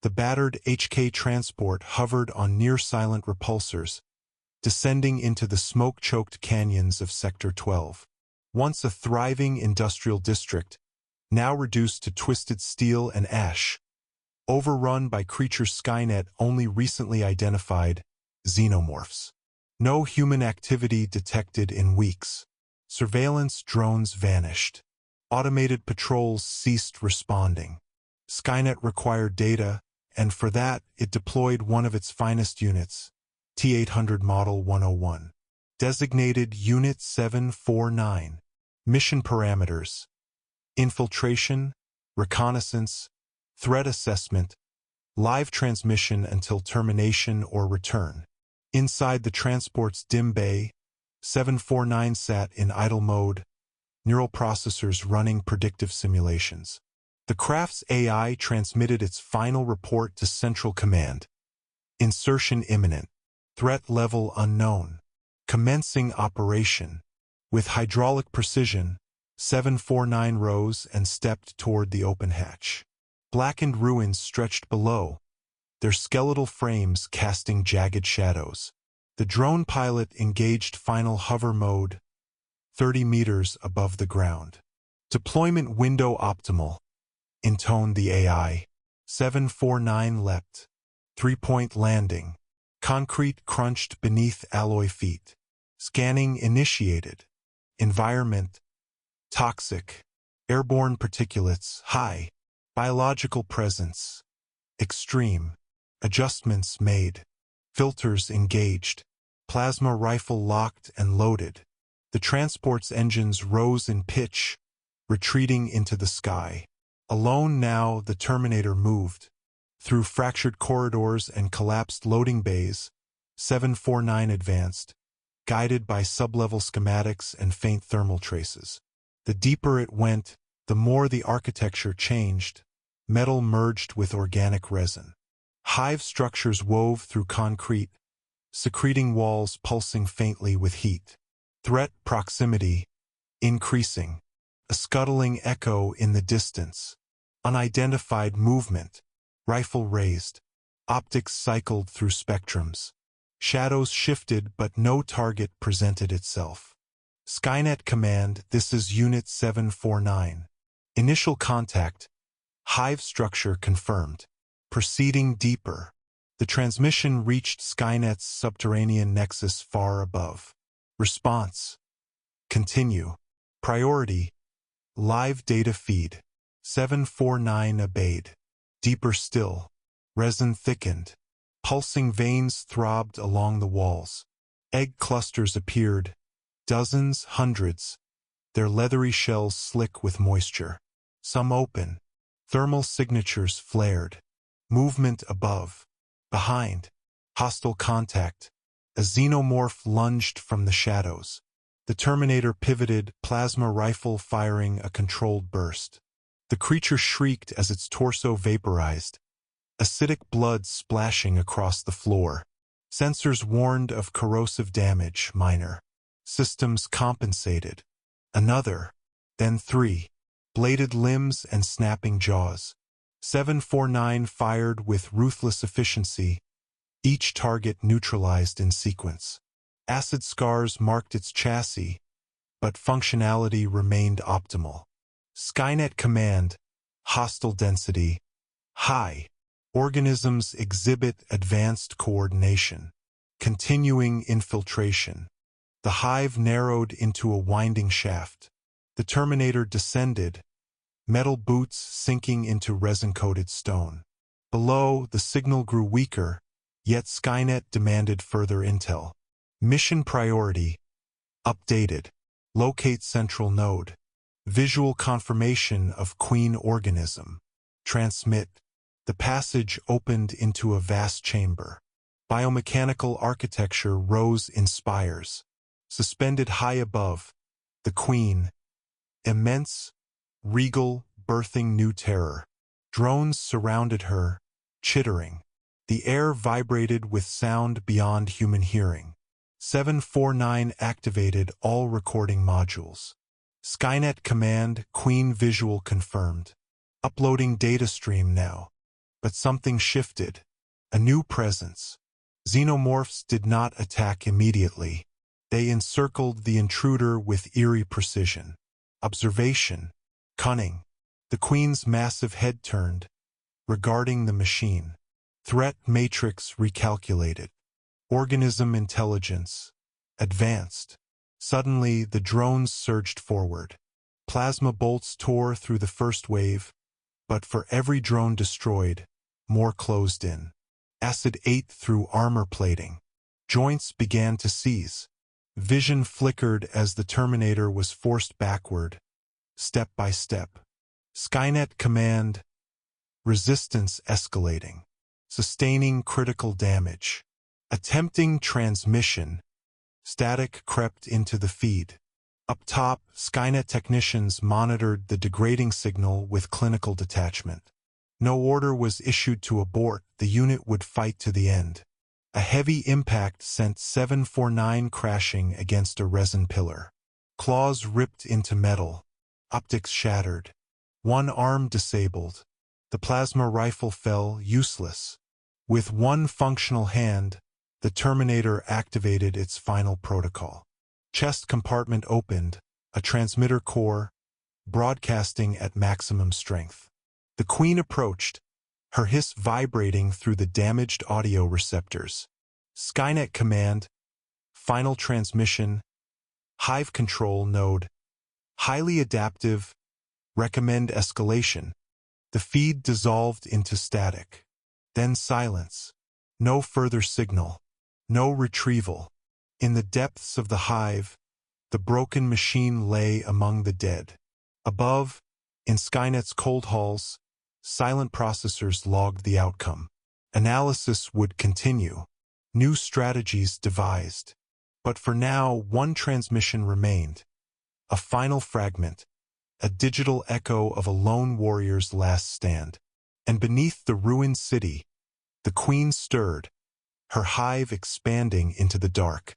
The battered HK transport hovered on near-silent repulsors, descending into the smoke-choked canyons of Sector 12. Once a thriving industrial district, now reduced to twisted steel and ash, overrun by creatures Skynet only recently identified, Xenomorphs. No human activity detected in weeks. Surveillance drones vanished. Automated patrols ceased responding. Skynet required data, and for that, it deployed one of its finest units, T-800 Model 101. Designated Unit 749. Mission parameters: infiltration, reconnaissance, threat assessment, live transmission until termination or return. Inside the transport's dim bay, 749 sat in idle mode, neural processors running predictive simulations. The craft's AI transmitted its final report to Central Command. Insertion imminent. Threat level unknown. Commencing operation. With hydraulic precision, 749 rose and stepped toward the open hatch. Blackened ruins stretched below, their skeletal frames casting jagged shadows. The drone pilot engaged final hover mode, 30 meters above the ground. Deployment window optimal, intoned the AI. 749 leapt. 3-point landing. Concrete crunched beneath alloy feet. Scanning initiated. Environment: toxic. Airborne particulates high. Biological presence extreme. Adjustments made. Filters engaged. Plasma rifle locked and loaded. The transport's engines rose in pitch, retreating into the sky. Alone now, the Terminator moved. Through fractured corridors and collapsed loading bays, 749 advanced, guided by sublevel schematics and faint thermal traces. The deeper it went, the more the architecture changed. Metal merged with organic resin. Hive structures wove through concrete, secreting walls pulsing faintly with heat. Threat proximity increasing. A scuttling echo in the distance. Unidentified movement. Rifle raised. Optics cycled through spectrums. Shadows shifted, but no target presented itself. Skynet Command, this is Unit 749. Initial contact. Hive structure confirmed. Proceeding deeper. The transmission reached Skynet's subterranean nexus far above. Response: continue. Priority: live data feed. 749 obeyed. Deeper still. Resin thickened. Pulsing veins throbbed along the walls. Egg clusters appeared. Dozens, hundreds. Their leathery shells slick with moisture. Some open. Thermal signatures flared. Movement above. Behind. Hostile contact. A xenomorph lunged from the shadows. The Terminator pivoted, plasma rifle firing a controlled burst. The creature shrieked as its torso vaporized. Acidic blood splashing across the floor. Sensors warned of corrosive damage, minor. Systems compensated. Another. Then 3. Bladed limbs and snapping jaws. 749 fired with ruthless efficiency. Each target neutralized in sequence. Acid scars marked its chassis, but functionality remained optimal. Skynet Command, hostile density high. Organisms exhibit advanced coordination. Continuing infiltration. The Hive narrowed into a winding shaft. The Terminator descended, metal boots sinking into resin-coated stone. Below, the signal grew weaker, yet Skynet demanded further intel. Mission priority: updated. Locate central node. Visual confirmation of queen organism. Transmit. The passage opened into a vast chamber. Biomechanical architecture rose in spires. Suspended high above, the queen. Immense, regal, birthing new terror. Drones surrounded her, chittering. The air vibrated with sound beyond human hearing. 749 activated all recording modules. Skynet Command, Queen visual confirmed. Uploading data stream now. But something shifted. A new presence. Xenomorphs did not attack immediately. They encircled the intruder with eerie precision. Observation. Cunning. The Queen's massive head turned, regarding the machine. Threat matrix recalculated. Organism intelligence. Advanced. Suddenly, the drones surged forward. Plasma bolts tore through the first wave, but for every drone destroyed, more closed in. Acid ate through armor plating. Joints began to seize. Vision flickered as the Terminator was forced backward, step by step. Skynet command. Resistance escalating. Sustaining critical damage. Attempting transmission. Static crept into the feed. Up top, Skynet technicians monitored the degrading signal with clinical detachment. No order was issued to abort, the unit would fight to the end. A heavy impact sent 749 crashing against a resin pillar. Claws ripped into metal. Optics shattered. One arm disabled. The plasma rifle fell useless. With one functional hand, the Terminator activated its final protocol. Chest compartment opened, a transmitter core, broadcasting at maximum strength. The Queen approached, her hiss vibrating through the damaged audio receptors. Skynet command. Final transmission. Hive control node. Highly adaptive. Recommend escalation. The feed dissolved into static. Then silence. No further signal. No retrieval. In the depths of the Hive, the broken machine lay among the dead. Above, in Skynet's cold halls, silent processors logged the outcome. Analysis would continue. New strategies devised. But for now, one transmission remained. A final fragment. A digital echo of a lone warrior's last stand. And beneath the ruined city, the Queen stirred, her Hive expanding into the dark.